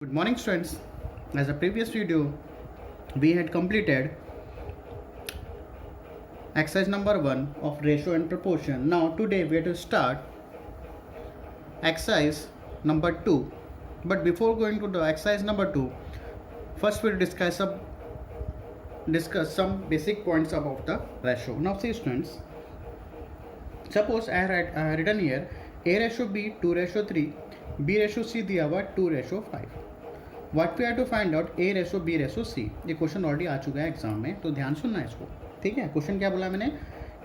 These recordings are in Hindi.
Good morning students. As a previous video we had completed exercise number 1 of ratio and proportion. Now today we are to start exercise number 2. But before going to the exercise number 2, first we'll discuss some basic points about the ratio. Now see students, suppose I had written here a ratio b 2 ratio 3, b ratio c दिया हुआ 2 ratio 5. What we are to find out A ratio B ratio C. ये क्वेश्चन ऑलरेडी आ चुका है एग्जाम में, तो ध्यान सुनना है इसको. ठीक है, क्वेश्चन क्या बोला मैंने,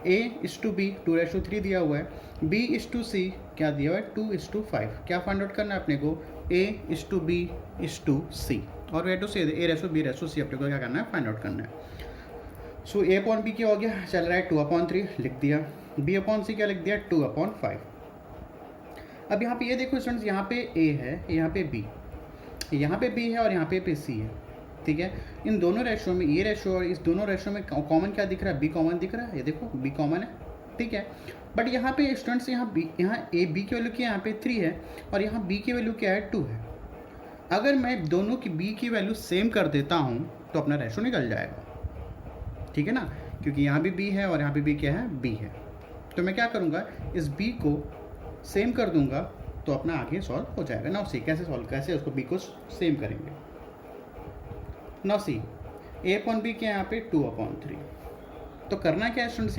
ए इज टू बी 2 रेशो 3 दिया हुआ है, बी इज टू सी क्या दिया हुआ है 2 इज टू 5. क्या फाइंड आउट करना है अपने को, A is to B is to C, और वे टू सी A ratio B ratio C अपने को क्या करना है, फाइंड आउट करना है. सो ए अपॉन बी क्या हो गया, चल रहा है 2/3 लिख दिया, बी अपॉन सी क्या लिख दिया 2/5. अब यहाँ पे ये देखो स्टूडेंट्स, यहाँ पे ए है, यहाँ पे बी, यहाँ पे बी है और यहाँ पे सी है. ठीक है, इन दोनों रेशो में, ये रेशो और इस दोनों रेशो में कॉमन क्या दिख रहा है, बी कॉमन दिख रहा है. ये देखो बी कॉमन है. ठीक है, बट यहाँ पे स्टूडेंट्स यहाँ ए बी की वैल्यू क्या है, यहाँ पे 3 है और यहाँ बी की वैल्यू क्या है 2 है. अगर मैं दोनों की बी की वैल्यू सेम कर देता हूँ तो अपना रेशो निकल जाएगा. ठीक है ना, क्योंकि यहाँ भी बी है और यहाँ पे भी क्या है, बी है. तो मैं क्या करूँगा, इस बी को सेम कर दूंगा तो अपना आगे सॉल्व हो जाएगा. नाउ सी कैसे सॉल्व, कैसे उसको बी को सेम करेंगे. नाउ सी ए अपॉन बी क्या है यहाँ पे 2/3. तो करना क्या है स्टूडेंट्स,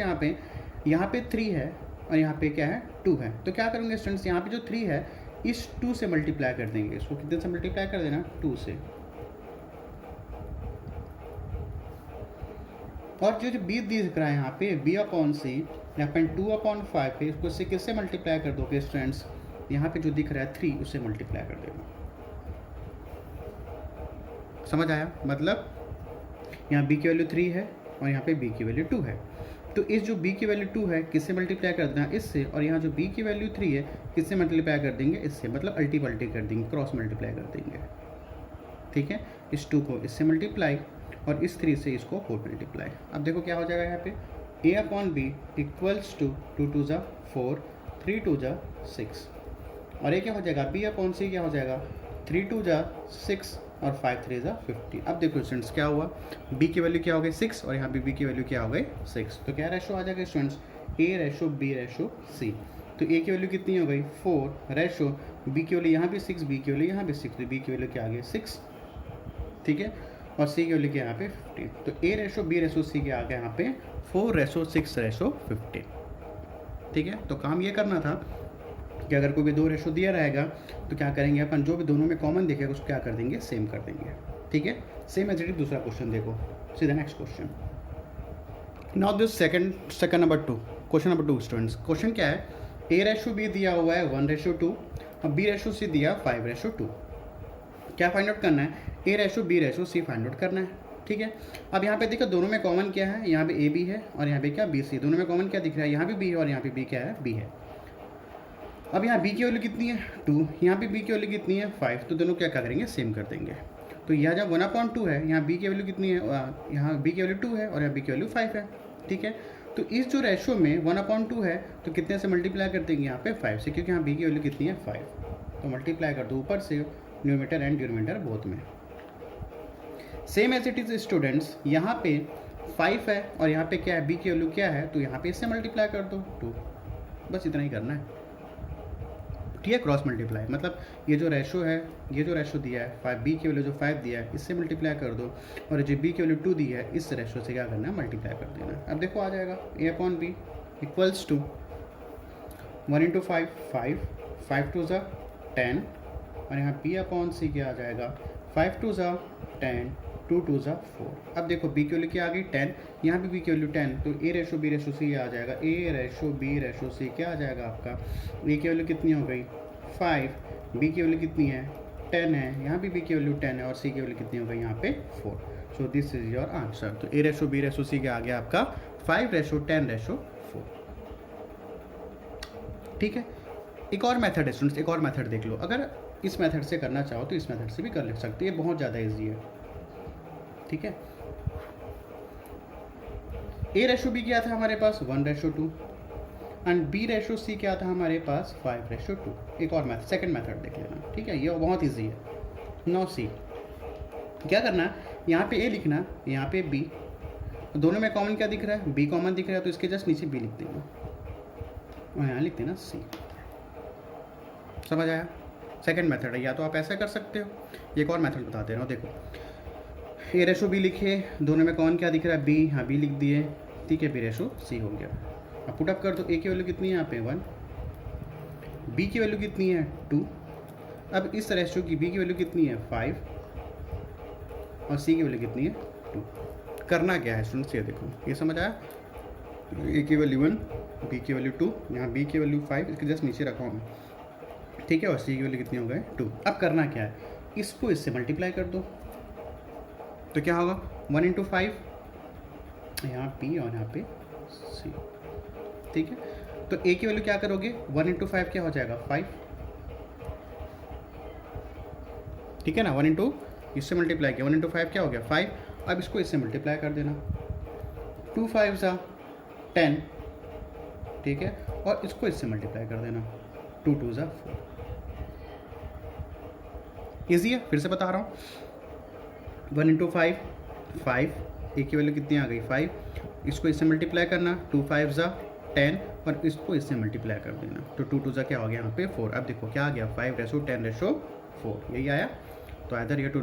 यहाँ पे 3 है और यहाँ पे क्या है 2 है. तो क्या करेंगे स्टूडेंट्स, यहाँ पे जो 3 है इस 2 से मल्टीप्लाई कर देंगे. इसको कितने से मल्टीप्लाई कर देना, 2 से. और जो बी दिख रहा है यहाँ पे बी अपॉन सी, यहाँ पे 2/5 है, इसको से किससे मल्टीप्लाई कर दोगे स्टूडेंट्स, यहाँ पे जो दिख रहा है 3 उससे मल्टीप्लाई कर देना. समझ आया, मतलब यहाँ b की वैल्यू 3 है और यहाँ पे b की वैल्यू 2 है. तो इस जो b की वैल्यू 2 है किससे मल्टीप्लाई कर देना, इससे. और यहाँ जो b की वैल्यू 3 है किससे मल्टीप्लाई कर देंगे, इससे. मतलब अल्टी पल्टी कर देंगे, क्रॉस मल्टीप्लाई कर देंगे. ठीक है, इस 2 को इससे मल्टीप्लाई और इस 3 से इसको 4 मल्टीप्लाई. अब देखो क्या हो जाएगा यहाँ पे, a upon B equals to 2 2 ज़ा 4, 3 2 ज़ा 6. और ये क्या हो जाएगा, बी अपॉन सी क्या हो जाएगा, 3 2 ज़ा 6 और 5 3 ज़ा 50. अब देखो स्टूडेंट्स क्या हुआ, बी की वैल्यू क्या हो गई 6 और यहाँ पे बी की वैल्यू क्या हो गई 6. तो क्या रेशो आ जाएगा students, A ratio B ratio सी. तो ए की वैल्यू कितनी हो गई 4 रेशो बी की वैल्यू यहाँ भी 6, बी की वैल्यू यहाँ भी 6, तो बी की वैल्यू क्या आ गई 6. ठीक है, और सी की वैल्यू क्या यहाँ पे 15. तो A ratio B ratio C के आ गया यहाँ पे 4 रेशो 6 रेशो 15. ठीक है, तो काम ये करना था कि अगर कोई भी 2 रेशो दिया रहेगा तो क्या करेंगे अपन, जो भी दोनों में कॉमन दिखेगा उसको क्या कर देंगे, सेम कर देंगे. ठीक है, सेम एज इट इज. दूसरा क्वेश्चन देखो, सीधा next question. Now this second number 2, question number 2 students. Question क्या है, ए रेशो बी दिया हुआ है 1:2 और बी रेशो सी दिया 5:2. क्या फाइंड आउट करना है, ए ratio B ratio C find out करना है. ठीक है, अब यहाँ पे देखो दोनों में कॉमन क्या है, यहाँ पे ए बी है और यहाँ पे क्या बी सी. दोनों में कॉमन क्या दिख रहा है, यहाँ भी बी है और यहाँ पे बी क्या है, बी है. अब यहाँ बी की वैल्यू कितनी है 2, यहाँ पे बी की वैल्यू कितनी है 5. तो दोनों क्या करेंगे, सेम कर देंगे. तो यहाँ जब 1/2 है, यहाँ बी की वैल्यू कितनी है, यहाँ बी की वैल्यू 2 है और यहाँ बी की वैल्यू 5 है. ठीक है, तो इस जो रेशो में 1/2 है तो कितने से मल्टीप्लाई कर देंगे, यहाँ पे 5 से, क्योंकि यहाँ बी की वैल्यू कितनी है 5. तो मल्टीप्लाई कर दो ऊपर से, न्यूमरेटर एंड डिनोमिनेटर बोथ में. Same as it is students, यहाँ पे 5 है और यहाँ पे क्या है, बी की वैल्यू क्या है, तो यहाँ पे इससे मल्टीप्लाई कर दो 2. बस इतना ही करना है. ठीक है, क्रॉस मल्टीप्लाई, मतलब ये जो रेशो है, ये जो रेशो दिया है 5, बी की वैल्यू जो 5 दिया है इससे मल्टीप्लाई कर दो और जो बी की वैल्यू 2 दी है इस रेशो से क्या करना है, मल्टीप्लाई कर देना. अब देखो आ जाएगा ए अपॉन बी इक्वल्स टू 1 × 5 5, 5 2 ज़ा 10 और यहाँ बी अपॉन सी क्या आ जाएगा 5 2 ज़ा 10, 2 2 ज़ा 4. अब देखो बी की वैल्यू क्या आ गई 10, यहाँ भी बी की वैल्यू 10, तो ए रेशो बी रेशो सी आ जाएगा, ए रेशो बी रेशो सी क्या आ जाएगा आपका, ए की वैल्यू कितनी हो गई 5, बी की वैल्यू कितनी है 10 है, यहाँ भी बी की वैल्यू 10 है और सी की वैल्यू कितनी हो गई यहाँ पे 4. सो दिस इज योर आंसर. तो ए रेशो बी रेशो सी क्या आ गया आपका 5:10:4. ठीक है, एक और मेथड है स्टूडेंट्स, एक और मेथड देख लो. अगर इस मेथड से करना चाहो तो इस मेथड से भी कर सकते हैं, ये बहुत ज़्यादा ईजी है. ठीक है, ए रेशो बी क्या था हमारे पास 1:2 एंड बी रेशो सी क्या था हमारे पास 5:2. एक और सेकंड मेथड देख लेना. ठीक है, ये बहुत ईजी है. 9 सी। क्या करना है, यहाँ पे ए लिखना, यहाँ पे बी, दोनों में कॉमन क्या दिख रहा है, बी कॉमन दिख रहा है, तो इसके जस्ट नीचे बी लिख देंगे और यहाँ लिख देना सी। समझ आया? सेकंड मेथड है, या तो आप ऐसा कर सकते हो, एक और मेथड बता दे रहा हूँ। देखो ए रेशो बी लिखे, दोनों में कौन क्या दिख रहा है, बी, हाँ बी लिख दिए, ठीक है, बी रेशो सी हो गया। अब पुटअप कर दो, ए की वैल्यू कितनी है यहाँ पे 1, बी की वैल्यू कितनी है 2, अब इस रेशो की बी की वैल्यू कितनी है 5 और सी की वैल्यू कितनी है 2। करना क्या है स्टूडेंट्स, ये देखो, ये समझ आया? ए की वैल्यू 1, बी की वैल्यू 2, यहाँ बी की वैल्यू 5, इसके जस्ट नीचे रखा हूँ मैं, ठीक है, और सी की वैल्यू कितनी हो गई 2। अब करना क्या है, इसको इससे मल्टीप्लाई कर दो, तो क्या होगा 1 इंटू 5, यहाँ पी और यहाँ पे सी, ठीक है। तो ए की वैल्यू क्या करोगे, 1 इंटू 5 क्या हो जाएगा 5, ठीक है ना, 1 इंटू इससे मल्टीप्लाई किया, 1 इंटू 5 क्या हो गया 5। अब इसको इससे मल्टीप्लाई कर देना, 2 5 सा 10, ठीक है, और इसको इससे मल्टीप्लाई कर देना, 2 2 सा 4। ईजी है, फिर से बता रहा हूँ, 1 इंटू 5 5, ए की वैल्यू कितनी आ गई 5, इसको इससे मल्टीप्लाई करना, 2 5 सा 10 और इसको इससे मल्टीप्लाई कर देना, तो 2 2 सा क्या हो गया यहाँ पे 4। अब देखो क्या आ गया 5 रेशो 10 रेशो 4, यही आया। तो either you to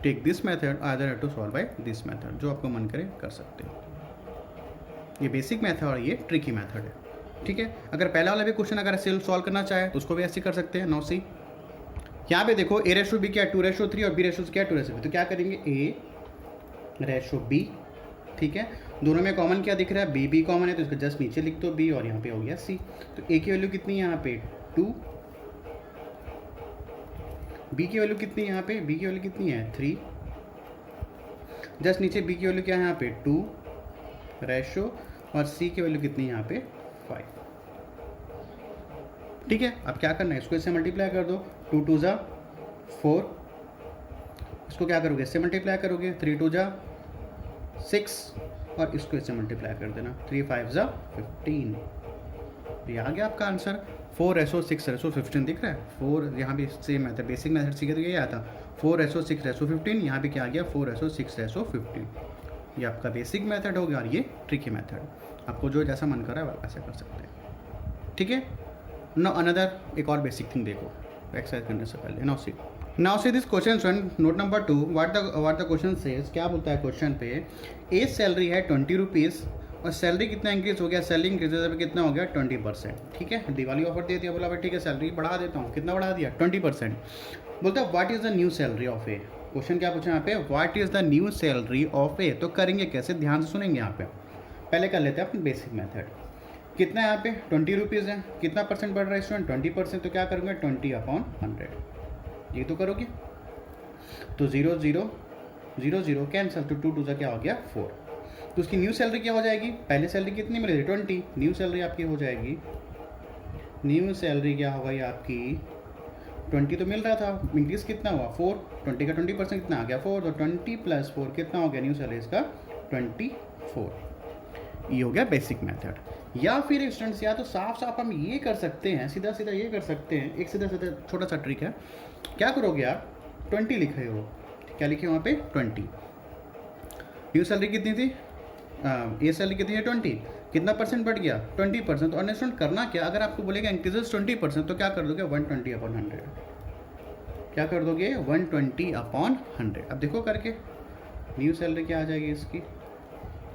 take this method, either to solve by this method, जो आपको मन करे कर सकते हो। ये बेसिक मेथड और ये ट्रिकी मेथड है, ठीक है। अगर पहला वाला भी क्वेश्चन अगर ऐसे सॉल्व करना चाहे तो उसको भी ऐसे कर सकते हैं। 9 सी, यहाँ पे देखो ए रेशो बी क्या है 2 रेशो 3 और बी रेशो क्या है 2 रेशो 3, तो क्या करेंगे ए रेशो बी, ठीक है, दोनों में कॉमन क्या दिख रहा है, बी बी कॉमन है, तो इसको जस्ट नीचे लिख दो बी और यहाँ पे हो गया सी। तो ए की वैल्यू कितनी है यहाँ पे 2, बी की वैल्यू कितनी है यहाँ पे, बी की वैल्यू कितनी है 3, जस्ट नीचे बी की वैल्यू क्या है यहाँ पे 2 रेशो और सी की वैल्यू कितनी है यहाँ पे 5, ठीक है। अब क्या करना है, इसको इससे मल्टीप्लाई कर दो, 2 2 ज़ा 4, इसको क्या करोगे इससे मल्टीप्लाई करोगे, 3 2 ज़ा 6 और इसको इससे मल्टीप्लाई कर देना, 3 5 ज़ा 15। ये आ गया आपका आंसर, 4 रेशो 6 रेशो 15 दिख रहा है। 4 यहाँ भी सेम मेथड, बेसिक मेथड सीखे तो यही आता, 4 रेशो 6 रेशो 15, यहाँ भी क्या आ गया 4 रेशो 6 रेशो 15। ये आपका बेसिक मेथड हो गया और ये ट्रिकी मेथड, आपको जो जैसा मन कर रहा है वैसा कर सकते हैं, ठीक है। नो अनदर एक और बेसिक थिंग देखो एक्सरसाइज करने से पहले। Now see this question student, note number 2, what the question says, क्या बोलता है क्वेश्चन पे, ए सैलरी है 20 रुपीज़ और सैलरी कितना इंक्रीज हो गया, सैलरी इंक्रीज अभी कितना हो गया 20%, ठीक है। दिवाली ऑफर दे दिया, बोला भाई ठीक है सैलरी बढ़ा देता हूँ, कितना बढ़ा दिया 20%। बोलता है what is the new salary of A, question क्या पूछा यहाँ पे, what is the new salary of A. तो करेंगे कैसे, ध्यान से सुनेंगे यहाँ पे, पहले कर लेते हैं अपनी बेसिक मेथड। कितना है यहाँ पे 20 रुपीज़ है, कितना परसेंट बढ़ रहा है स्टूडेंट 20%, तो क्या करोगे 20/100, ये तो करोगे, तो 0 0 0 0 कैंसिल, तो 2 2 सा क्या हो गया 4। तो उसकी न्यू सैलरी क्या हो जाएगी, पहले सैलरी कितनी मिली थी 20, न्यू सैलरी आपकी हो जाएगी, न्यू सैलरी क्या हो गई आपकी 20 तो मिल रहा था, इंक्रीज कितना हुआ 4, 20 का 20% कितना आ गया 4, तो 20 + 4 कितना हो गया न्यू सैलरी इसका 24। ये हो गया बेसिक मेथड। या फिर स्टूडेंट्स या तो साफ साफ हम ये कर सकते हैं, सीधा सीधा ये कर सकते हैं, एक सीधा सीधा छोटा सा ट्रिक है, क्या करोगे आप 20 लिखे हो, क्या लिखे वहाँ पे 20, न्यू सैलरी कितनी थी, ये सैलरी कितनी है 20, कितना परसेंट बढ़ गया 20%। और स्टूडेंट करना क्या, अगर आपको बोलेगा इंक्रीजेस 20%, तो क्या कर दोगे 120/100, क्या कर दोगे 120/100। अब देखो करके न्यू सैलरी क्या आ जाएगी इसकी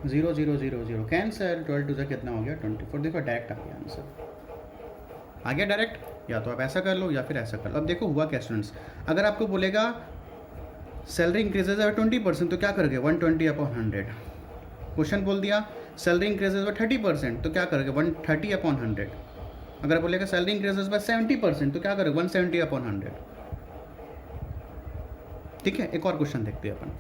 0 0 0 0 कैंसर, 12 2 सा कितना हो गया 24। देखो डायरेक्ट आ गया आंसर, आ गया डायरेक्ट। या तो आप ऐसा कर लो या फिर ऐसा कर लो। अब देखो हुआ क्या स्टूडेंट्स, अगर आपको बोलेगा सैलरी इंक्रीजेज बाय 20%, तो क्या करोगे 120/100। क्वेश्चन बोल दिया सैलरी इंक्रीजेज बाय 30%, तो क्या करोगे 130/100। अगर बोलेगा सैलरी इंक्रीजेज बाय 70%, तो क्या करोगे 170/100, ठीक है। एक और क्वेश्चन देखते हैं अपन,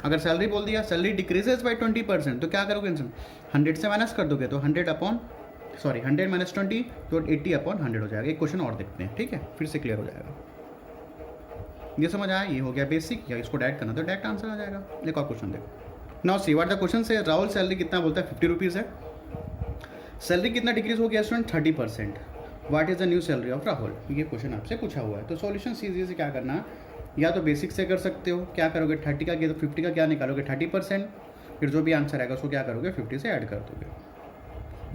अगर सैलरी बोल दिया सैलरी डिक्रीजेज बाय 20%, तो क्या करोगे 100 से माइनस कर दोगे, तो 100 - 20 तो 80/100 हो जाएगा। एक क्वेश्चन और देखते हैं, ठीक है, फिर से क्लियर हो जाएगा। ये समझ आया, ये हो गया बेसिक, या इसको डायरेक्ट करना तो डायरेक्ट आंसर आ जाएगा। एक और क्वेश्चन देखो, now see what the question से, राहुल सैलरी कितना बोलता है 50 रुपीज़ है, सैलरी कितना डिक्रीज हो गया student 30%, what is the new salary of Rahul, ये क्वेश्चन आपसे पूछा हुआ है। तो सॉल्यूशन सीधे से क्या करना, या तो बेसिक से कर सकते हो, क्या करोगे 30 का किया तो 50 का क्या निकालोगे 30%, फिर जो भी आंसर आएगा उसको क्या करोगे 50 से ऐड कर दोगे।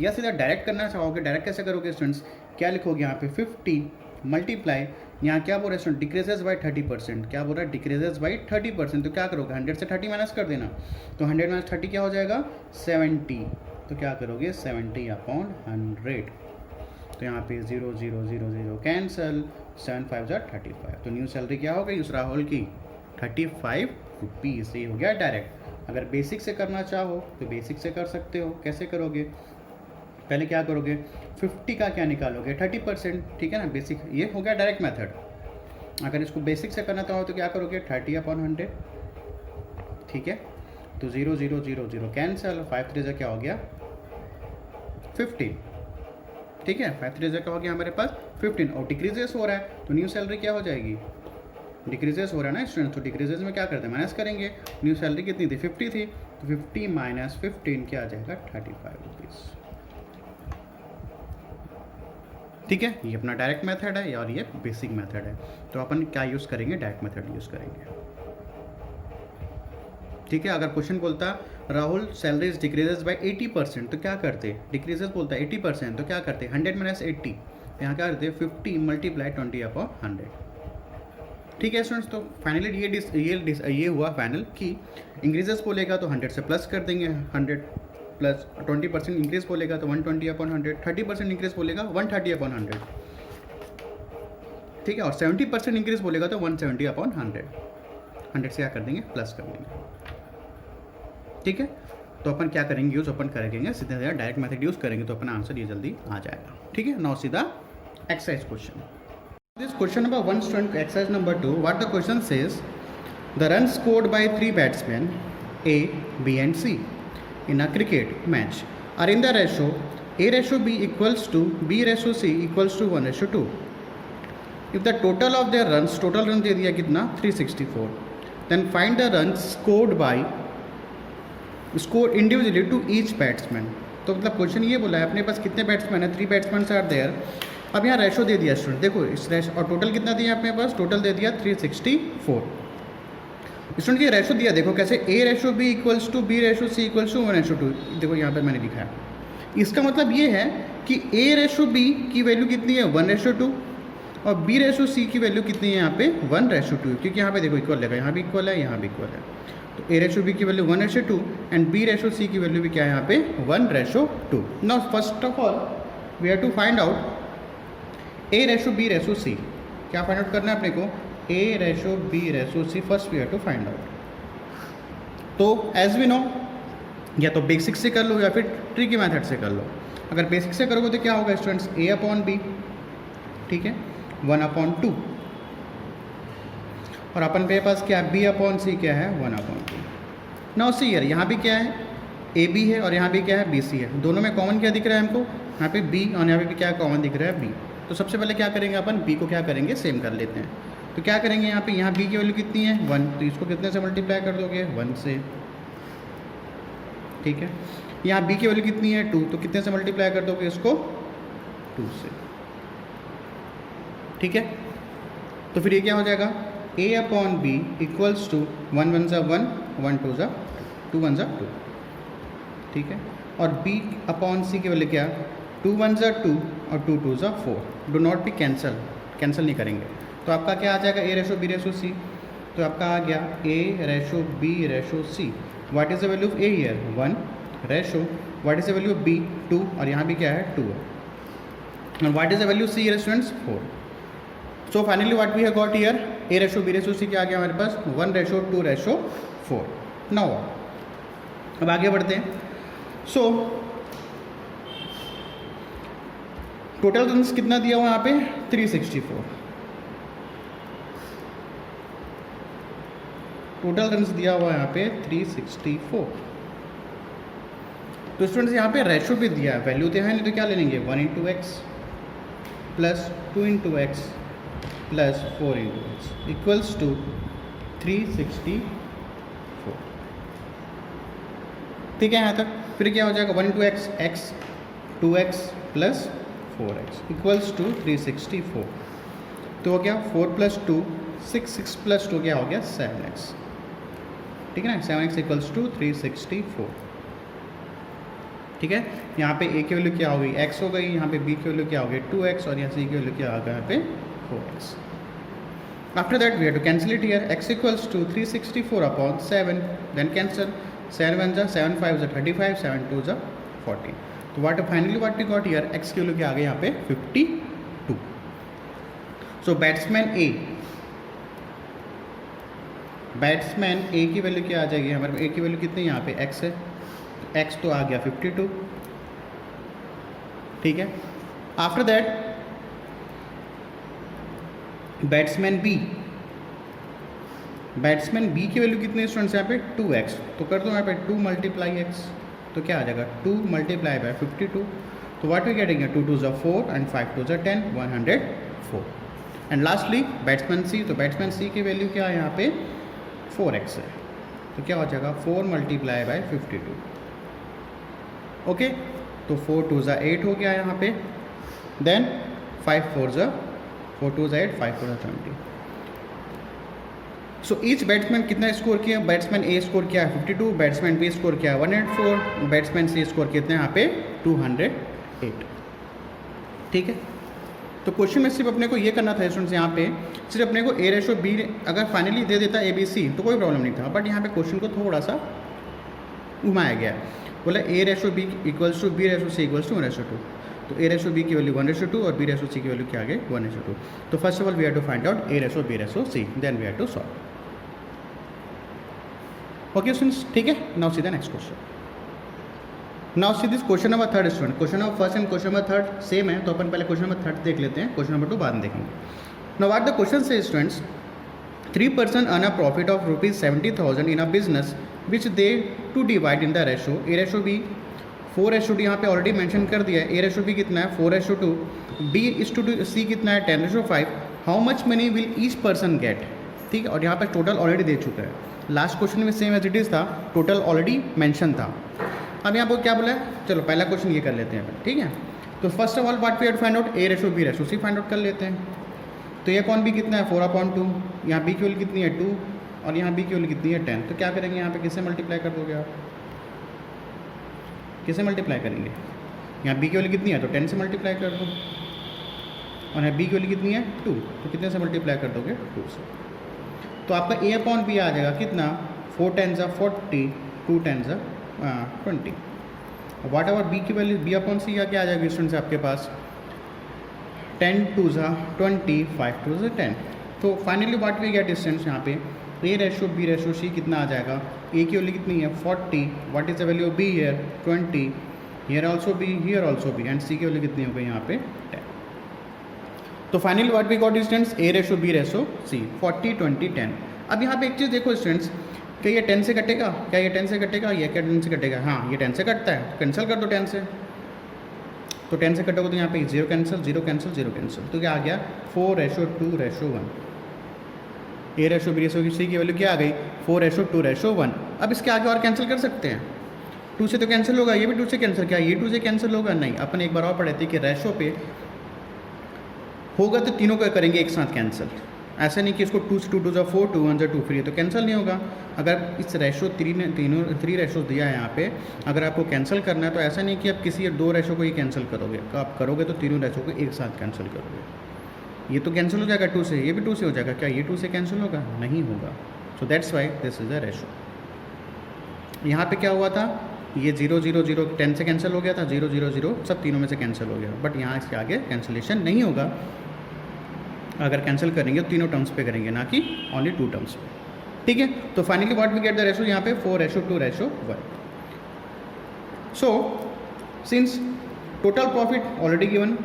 या सीधा डायरेक्ट करना चाहोगे, डायरेक्ट कैसे करोगे स्टूडेंट्स, क्या लिखोगे यहाँ पे 50 मल्टीप्लाई, यहाँ क्या बोल रहा है स्टूडेंट डिक्रीजेज बाई 30%, क्या बोल रहा है डिक्रीजेज बाई 30%, तो क्या करोगे 100 से 30 माइनस कर देना, तो 100 माइनस 30 क्या हो जाएगा 70, तो क्या करोगे 70/100, तो यहाँ पे 0 0 0 0 कैंसल, 7 5 35, तो न्यू सैलरी क्या हो गई उस राहुल की 35 रुपीज़। ये हो गया डायरेक्ट। अगर बेसिक से करना चाहो तो बेसिक से कर सकते हो, कैसे करोगे, पहले क्या करोगे 50 का क्या निकालोगे 30%, ठीक है ना, बेसिक ये हो गया डायरेक्ट मेथड। अगर इसको बेसिक से करना चाहो तो क्या करोगे 30/100, ठीक है, तो 0 0 0 0 कैंसल, 5 3 क्या हो गया 15, ठीक है, 5 3 क्या हो गया हमारे पास 15, और डिक्रीजेस हो रहा है तो न्यू सैलरी क्या हो जाएगी, डिक्रीजेस हो रहा है ना स्टूडेंट, तो डिक्रीजेस में क्या करते हैं माइनस करेंगे, न्यू सैलरी कितनी थी 50 थी, तो 50 माइनस 15 क्या आ जाएगा 35 रुपीज़, ठीक है। ये अपना डायरेक्ट मेथड है और ये बेसिक मेथड है, तो अपन क्या यूज़ करेंगे डायरेक्ट मेथड यूज़ करेंगे, ठीक है। अगर क्वेश्चन बोलता राहुल सैलरीज डिक्रीजेस बाय 80%, तो क्या करते, डिक्रीजेस बोलता है 80%, तो क्या करते 100 माइनस 80, यहाँ क्या करते 50 मल्टीप्लाई 20/100, ठीक है स्टूडेंट्स। तो फाइनली ये हुआ फाइनल कि इंक्रीजेस बोलेगा तो 100 से प्लस कर देंगे, 100 प्लस 20% इंक्रीज बोलेगा तो 120/100, 30% इंक्रीज बोलेगा 130/100, ठीक है, और 70% इंक्रीज बोलेगा तो 170/100, 100 से क्या कर देंगे प्लस कर देंगे, ठीक है। तो अपन क्या करेंगे यूज़, अपन करेंगे सीधा डायरेक्ट मेथड यूज़ करेंगे तो अपना आंसर ये जल्दी आ जाएगा, ठीक है। नाउ सीधा exercise question, this question number 1 student exercise number 2, what the question says, the runs scored by 3 batsmen A, B and C in a cricket match are in the ratio A/B equals to B/C equals to 1/2. if the total of their runs, total run दे दिया कितना 364, then find the runs scored by individually to each batsman। तो मतलब क्वेश्चन ये बोला है अपने पास कितने बैट्समैन है, 3 बैट्समैन आर देयर, अब यहाँ रेशो दे दिया स्टूडेंट, देखो इस रेशो, और टोटल कितना दिया अपने पास, टोटल दे दिया 364, स्टूडेंट ये रेशो दिया, देखो कैसे A/B equals to B/C equals to 1/2, देखो यहाँ पे मैंने लिखा है, इसका मतलब ये है कि A/B की वैल्यू कितनी है 1/2 और B/C की वैल्यू कितनी है यहाँ पे 1/2, क्योंकि यहाँ पे देखो इक्वल है, यहाँ भी इक्वल है, यहाँ भी इक्वल है, तो A/B की वैल्यू 1/2 एंड B/C की वैल्यू भी क्या है यहाँ पे 1/2। Now first of all we have to find out A/B/C, क्या फाइंड आउट करना है अपने को A/B/C, first we have to find out. तो एज वी नो या तो बेसिक से कर लो या फिर ट्रिकी मेथड से कर लो। अगर बेसिक से करोगे तो क्या होगा स्टूडेंट्स A/B, ठीक है, 1/2, और अपन के पास क्या B/C क्या है 1/2। नाउ सी हियर, यहाँ भी क्या है AB है और यहाँ भी क्या है BC है, दोनों में कॉमन क्या दिख रहा है हमको, यहाँ पे B और यहाँ पे भी क्या कॉमन दिख रहा है B। तो सबसे पहले क्या करेंगे अपन B को क्या करेंगे सेम कर लेते हैं, तो क्या करेंगे यहाँ पे, यहाँ B की वैल्यू कितनी है 1, तो इसको कितने से मल्टीप्लाई कर दोगे 1 से, ठीक है। यहाँ B की वैल्यू कितनी है 2, तो कितने से मल्टीप्लाई कर दोगे इसको 2 से, ठीक है। तो फिर ये क्या हो जाएगा A/B इक्वल्स टू 1 1 1 1 2 2 1 2, ठीक है, और B/C की वैल्यू क्या 2 1 2 और 2 2 4, डो नॉट बी कैंसिल नहीं करेंगे, तो आपका क्या आ जाएगा A/B/C, तो आपका आ गया A/B/C, what is the value of A here 1, ratio what is the value of B 2, और यहाँ भी क्या है 2 है, and what is the value C here students 4। so finally what we have got here A/B/C क्या आ गया हमारे पास 1/2/4। now अब आगे बढ़ते हैं। so टोटल रन्स कितना दिया हुआ यहाँ पे 364, टोटल रन्स दिया हुआ यहाँ पे 364। तो स्टूडेंट्स यहाँ पे रेशो भी दिया है, वैल्यू तो है नहीं तो क्या ले लेंगे 1 × x plus 2 × x plus 4 × x equals to 364, ठीक है यहाँ तक। फिर क्या हो जाएगा 1 × x x 2x plus 4x equals to 364, तो हो गया 4 + 2 6 प्लस 2 क्या हो गया 7x, ठीक है ना। 7x इक्वल्स टू 364, ठीक है। यहाँ पे a की वैल्यू क्या हो गई x हो गई, यहाँ पे b की वैल्यू क्या हो गई 2x, और यहाँ c की वैल्यू क्या आ गया यहाँ पे 4x। After that we have to cancel it here, x equals to 364 upon 7, then cancel 7 1 जा 7 5 जा 35, 7 2 जा 40। तो what finally what we got here, x की वैल्यू क्या आ गई यहाँ पे 52। सो बैट्समैन ए की वैल्यू क्या आ जाएगी, हमारे a की वैल्यू कितनी यहाँ पे x है, x तो आ गया 52, ठीक है। आफ्टर दैट बैट्समैन बी की वैल्यू कितनी स्टूडेंट्स यहाँ पे 2x, तो कर दो यहाँ पे 2 मल्टीप्लाई x, तो क्या आ जाएगा 2 मल्टीप्लाई बाय 52, तो व्हाट वी गेटिंग 2 2 जा 4 एंड 5 2 जा 10, 104। एंड लास्टली बैट्समैन सी, तो बैट्समैन सी की वैल्यू क्या है यहाँ पे 4x है, तो क्या हो जाएगा 4 मल्टीप्लाई बाय 52, ओके। तो 4 2 जा 8 हो गया यहाँ पे, देन 5 4 जा 4 2 जा 8, 5 4 जा 20। सो ईच बैट्समैन कितना स्कोर किया, बैट्समैन ए स्कोर किया है 52, बैट्समैन बी स्कोर किया है 104, बैट्समैन सी स्कोर कितने यहाँ पे 208, ठीक है। तो क्वेश्चन में सिर्फ अपने को ये करना था स्टूडेंट्स, यहाँ पे सिर्फ अपने को ए रेशो बी अगर फाइनली दे देता ए बी सी तो कोई प्रॉब्लम नहीं था, बट यहाँ पे क्वेश्चन को थोड़ा सा घुमाया गया, बोला A ratio B equals to B ratio C equals to 1:2, तो ए रेशो बी की वैल्यू 1:2 और बी रेशो सी की वैल्यू क्या आ गई 1:2। तो first of all we have to find out A ratio B ratio C, then we have to solve, okay students, ठीक है। Now see the next question, now see this question number 3 student, question number first and question number 3 same है, तो अपन पहले क्वेश्चन नंबर 3 देख लेते हैं, क्वेश्चन नंबर 2 बाद में देखेंगे। Now what the question say students, 3 person earn a profit of ₹70,000 in a business which they to divide in the ratio A ratio B, 4:2 यहाँ पे ऑलरेडी मेंशन कर दिया है, ए रेशो बी कितना है 4:2, बी इज टू सी कितना है 10:5, how much money will each person gate, ठीक है। और यहाँ पर टोटल ऑलरेडी दे चुका है, लास्ट क्वेश्चन में सेम एज इट इज़ था, टोटल ऑलरेडी मेंशन था। अब यहाँ पर क्या बोला है, चलो पहला क्वेश्चन ये कर लेते हैं, ठीक है। तो first of all what we have to find out A ratio B ratio C find out कर लेते हैं। तो ये कौन बी कितना है 4/2, यहाँ बी की वैल्यू कितनी है 2 और यहाँ बी की वैल्यू कितनी है 10, तो क्या करेंगे यहाँ पे किससे मल्टीप्लाई कर दोगे आप, किससे मल्टीप्लाई करेंगे, यहाँ बी की वैल्यू कितनी है तो 10 से मल्टीप्लाई कर दो, और यहाँ बी की वैल्यू कितनी है 2, तो कितने से मल्टीप्लाई कर दोगे 2 से। तो आपका ए अपॉन बी आ जाएगा कितना 4 10 जा 40, 2 10 जा 20। वाट एवर बी की वैल्यू बी अपॉन सी या क्या आ जाएगा स्टूडेंट्स आपके पास 10 2 जा 20, 5 2 जा 10। तो finally what we get students यहाँ पे A ratio B ratio C कितना आ जाएगा, ए की वैल्यू कितनी है 40, what is the value of B here 20, here also B, here also B, and C की वैल्यू कितनी हो गई यहाँ पे 10। तो finally what we got students A ratio B ratio C 40 20 10। अब यहाँ पे एक चीज़ देखो स्टूडेंट्स, क्या ये 10 से कटेगा, क्या ये 10 से कटेगा, ये क्या 10 से कटेगा, हाँ ये 10 से कटता है, कैंसिल कर दो 10 से, तो 10 से कटोगे तो यहाँ पे 0 कैंसिल 0 कैंसिल 0 कैंसिल, तो क्या आ गया 4:2:1, ए रेशो बी रेशो सी की वैल्यू क्या आ गई 4:2:1। अब इसके आगे और कैंसिल कर सकते हैं, 2 से तो कैंसिल होगा, ये भी 2 से कैंसिल, क्या ये 2 से कैंसिल होगा, नहीं। अपन एक बार और पढ़े थे कि रेशो पे होगा तो तीनों को करेंगे एक साथ कैंसिल, ऐसा नहीं कि इसको 2 से 2 2 जा 4 2 1 जा 2 फिर ये तो कैंसिल नहीं होगा। अगर इस रेशो 3 रेशो दिया है यहाँ पे, अगर आपको कैंसिल करना है तो ऐसा नहीं कि आप किसी 2 रेशो को ही कैंसिल करोगे, तो आप करोगे तो तीनों रेशो को एक साथ कैंसिल करोगे, ये तो कैंसिल हो जाएगा 2 से, ये भी 2 से हो जाएगा, क्या ये 2 से कैंसिल होगा, नहीं होगा। So that's why this is a ratio. यहाँ पे क्या हुआ था, ये 0 0 0 10 से कैंसिल हो गया था, 0 0 0 सब तीनों में से कैंसिल हो गया, बट यहाँ इसके आगे कैंसिलेशन नहीं होगा। अगर कैंसिल करेंगे तो तीनों टर्म्स पे करेंगे, ना कि ओनली 2 टर्म्स पे, ठीक है। तो finally what we get the ratio यहाँ पे 4:2:1। So since total profit already given,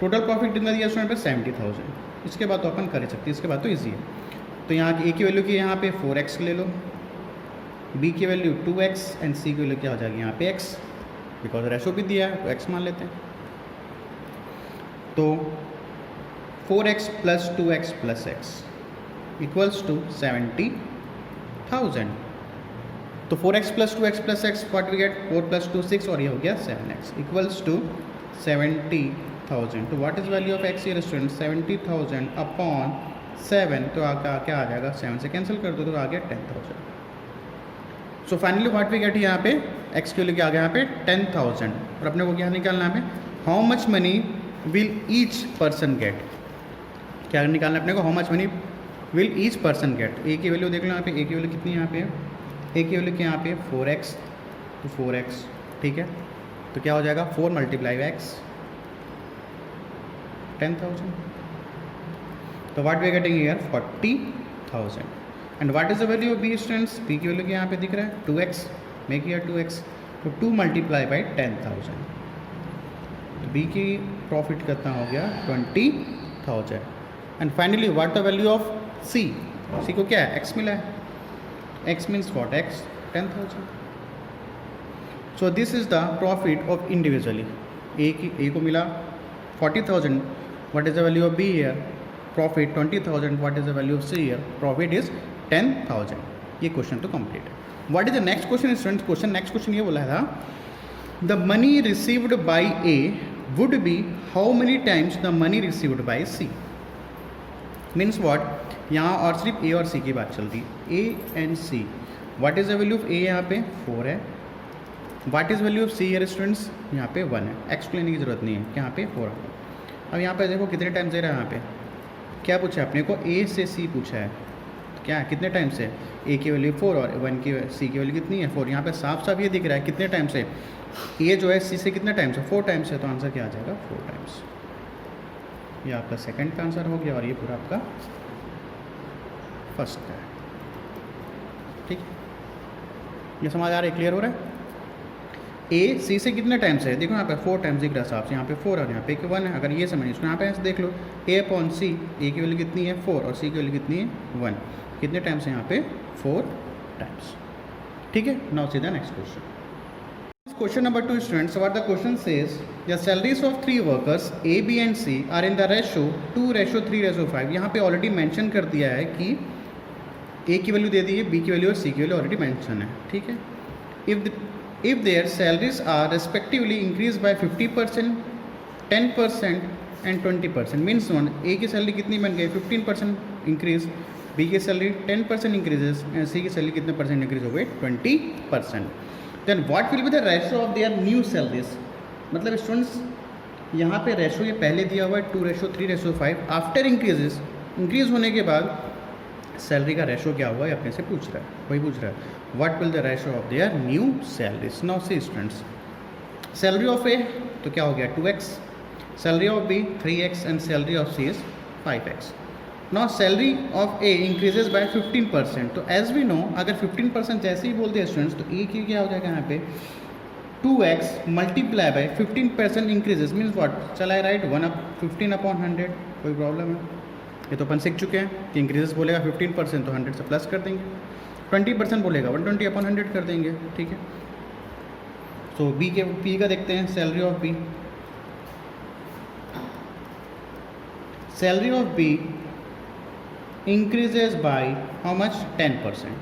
total profit कितना दिया स्टूडेंट पे 70,000, इसके बाद तो अपन कर ही सकते हैं, इसके बाद तो ईजी है। तो यहाँ की ए की वैल्यू की यहाँ पे 4x ले लो, बी की वैल्यू 2x एंड सी की वैल्यू क्या हो जाएगी यहाँ पे x, बिकॉज रेशो भी दिया है तो x मान लेते हैं। तो 4x plus 2x plus x equals to 70,000। तो 4x plus 2x plus x what we get 4 + 2 6 और ये हो गया 7x इक्वल्स टू 70,000। 70,000. तो what is value of x here student? 70,000 upon 7. तो क्या आ जाएगा? 7 से कैंसिल कर दो तो आ गया 10,000. So finally what we get यहाँ पे एक्स की वैल्यू क्या आ गया यहाँ पे 10,000. और अपने को क्या निकालना है? How much money will each person get. क्या निकालना है अपने को? How much money will each person get. A की वैल्यू देख लो यहाँ पे. ए की वैल्यू कितनी यहाँ पे है? ए की वैल्यू क्या यहाँ पे 4x. तो 4x ठीक है. तो क्या हो जाएगा 4 मल्टीप्लाई x 10,000. तो what we are getting here 40,000. And what is the value of B students? B की वैल्यू क्या यहाँ पे दिख रहा है 2x. Make here 2x. तो 2 मल्टीप्लाई बाई 10,000. तो बी की प्रॉफिट कितना हो गया 20,000. And finally what the value of C? C को क्या है x मिला है. x means what? x 10,000. So this is the profit of individually. A को मिला 40,000. What is the value of B here? Profit 20,000. What is the value of C here? Profit is 10,000. ये क्वेश्चन तो कंप्लीट है. What is the next question students? Next question ये बोला था the money received by A would be how many times the money received by C. Means what? यहाँ और सिर्फ ए और सी की बात चल रही है. A and C. What is the value of A? यहाँ पे 4 है. What is value of C here students? यहाँ पे 1 है. एक्सप्लेन की जरूरत नहीं है कि यहाँ पे 4 है. अब यहाँ पे देखो कितने टाइम्स दे रहा है. यहाँ पे क्या पूछा है अपने को? ए से सी पूछा है. तो क्या है कितने टाइम्स है? ए की वैल्यू 4 और 1 की सी की वैल्यू कितनी है 4. यहाँ पे साफ साफ ये दिख रहा है कितने टाइम्स है. ए जो है सी से कितने टाइम्स है 4 टाइम्स है. तो आंसर क्या आ जाएगा 4 टाइम्स. ये आपका सेकंड का आंसर हो गया और ये पूरा आपका फर्स्ट का है. ठीक है. ये समझ आ रहा है? क्लियर हो रहा है? ए सी से कितने टाइम्स है? देखो यहाँ पे 4 टाइम्स दिख रहा है साहब से. यहाँ पे 4 और यहाँ पे 1 है. अगर ये समझ इसको यहाँ पे ऐसे देख लो ए अपॉन सी. ए की वैल्यू कितनी है 4 और सी की वैल्यू कितनी है 1. कितने टाइम्स है यहाँ पे 4 टाइम्स. ठीक है. Now see the next question. Question number 2 students. What the question says, the salaries of 3 workers A, B and C are in the ratio 2:3:5. यहाँ पे ऑलरेडी मेंशन कर दिया है कि A की वैल्यू दे दी है, B की वैल्यू और C की वैल्यू ऑलरेडी मेंशन है. ठीक है. If their salaries are respectively increased by 50%, 10% and 20%, means A की सैलरी कितनी बन गई 15% इंक्रीज, B की सैलरी 10% इंक्रीजेस एंड C की सैलरी कितने परसेंट इंक्रीज हो गई 20%. Then what will be the ratio of their new salaries. मतलब स्टूडेंट्स यहाँ पे रेशो ये पहले दिया हुआ है 2:3:5. आफ्टर इंक्रीज होने के बाद सैलरी का रेशो क्या हुआ है अपने से पूछ रहा है. वही पूछ रहा है what will the ratio of their new salaries. Now C students, salary of A तो क्या हो गया 2x, salary of B 3x and salary of C is 5x. Now salary of A increases by 15%. तो एज वी नो अगर 15% जैसे ही बोलते हैं स्टूडेंट्स तो ए की क्या हो जाएगा यहाँ पे 2x multiply by 15% increases means what. चला है राइट 15 अपॉन 100. कोई प्रॉब्लम है? ये तो अपन सीख चुके हैं कि इंक्रीजेस बोलेगा 15% तो 100 से प्लस कर देंगे. 20% बोलेगा 120 अपॉन 100 कर देंगे. ठीक है. सो बी का देखते हैं. Salary of B, salary of B increases by how much 10%.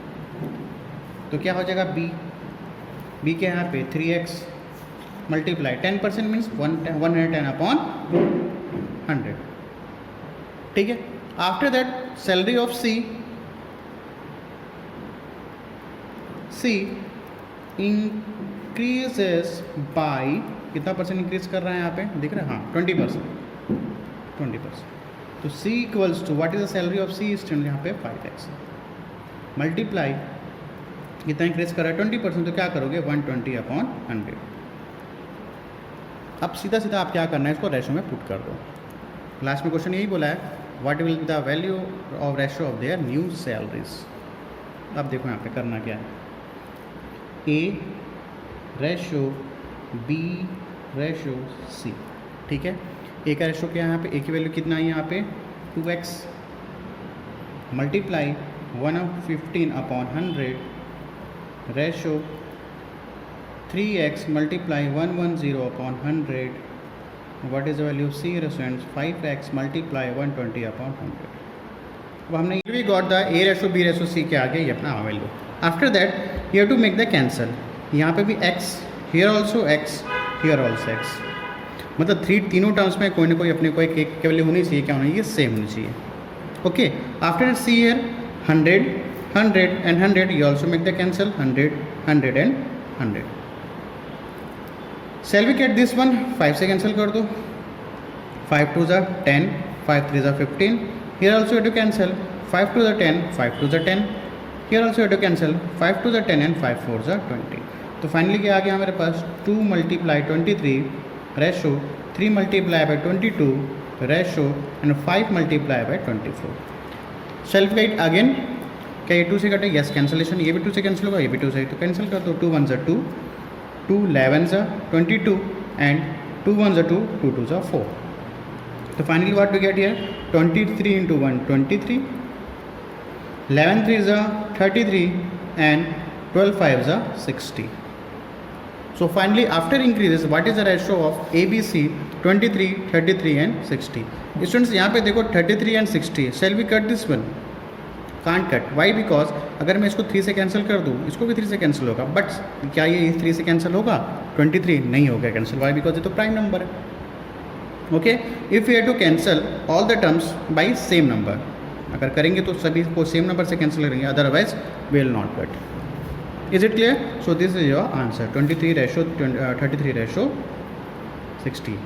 तो क्या हो जाएगा बी के यहाँ पे 3x मल्टीप्लाई 10% मीन्स 110 अपॉन 100. ठीक है. After that salary of C increases by कितना परसेंट इंक्रीज कर रहा है यहाँ पे दिख रहा है? हाँ 20%. तो C equals to what is the salary of C student यहाँ पे 5x मल्टीप्लाई कितना इंक्रीज कर रहा है 20%. तो क्या करोगे 120 अपॉन 100. अब सीधा सीधा आप क्या करना है इसको रेशो में पुट कर दो. लास्ट में क्वेश्चन यही बोला है what will be the value of ratio of their new salaries. अब देखो यहाँ पे करना क्या है. A ratio B ratio C. ठीक है. ए का रेशो क्या है यहाँ पे? ए की वैल्यू कितना है यहाँ पे 2x multiply 115 upon 100 ratio 3x multiply 110 upon 100. What is the value of C restaurant 5x multiply 120 upon 100. अब हमने we got the A ratio B ratio C के आगे ये अपना value. After that you have to make the cancel. यहाँ पे भी x, here also x, here also x. मतलब तीनों टर्म्स में कोई ना कोई अपने को एक की वैल्यू होनी चाहिए, क्या होनी चाहिए, सेम होनी चाहिए. Okay, after see here 100 100 and 100, you also make the cancel 100 100 and 100. Shall we get this one? 5 से cancel कर दो. 5 2 are 10, 5 3 are 15. Here also you have to cancel 5 2 are 10, 5 2 are 10. Here also you have to cancel 5 2 are 10 and 5 4 are 20. तो फाइनली क्या आ गया हमारे पास 2 multiply 23 ratio 3 multiply by 22 ratio and 5 multiply by 24. Self guide again, क्या ये 2 से कटे? यस, कैंसलेशन, ये भी 2 से कैंसिल होगा, ये भी 2 से, तो कैंसिल कर दो. 2 1 2, 2 11 22 एंड 2 1 2, 2 2 4. तो finally what we get here 23 into 1 23, 11 3 33 and 12 5 60. So finally after increases what is the ratio of ABC 23 33 and 60. Students यहाँ पे देखो 33 and 60. Shall we cut this one? Can't cut. Why? Because अगर मैं इसको 3 से कैंसिल कर दूँ, इसको भी 3 से कैंसिल होगा, बट क्या ये 3 से कैंसिल होगा? 23 नहीं होगा कैंसिल. Why? Because ये तो प्राइम नंबर है. Okay, if you have to cancel all the terms by same number, अगर करेंगे तो सभी को सेम नंबर से कैंसिल करेंगे, otherwise will not cut. Is it clear? So this is your answer 23 ratio 33 ratio 60.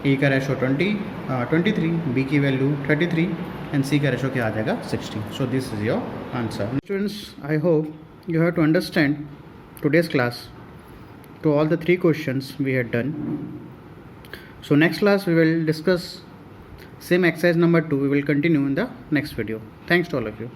A का रेशो 23, बी की वैल्यू 33 एंड सी का रेशो क्या आ जाएगा 60. So this is your answer. Students, I hope you have to understand today's class to all the 3 questions we had done. So next class we will discuss same exercise number 2. We will continue in the next video. Thanks to all of you.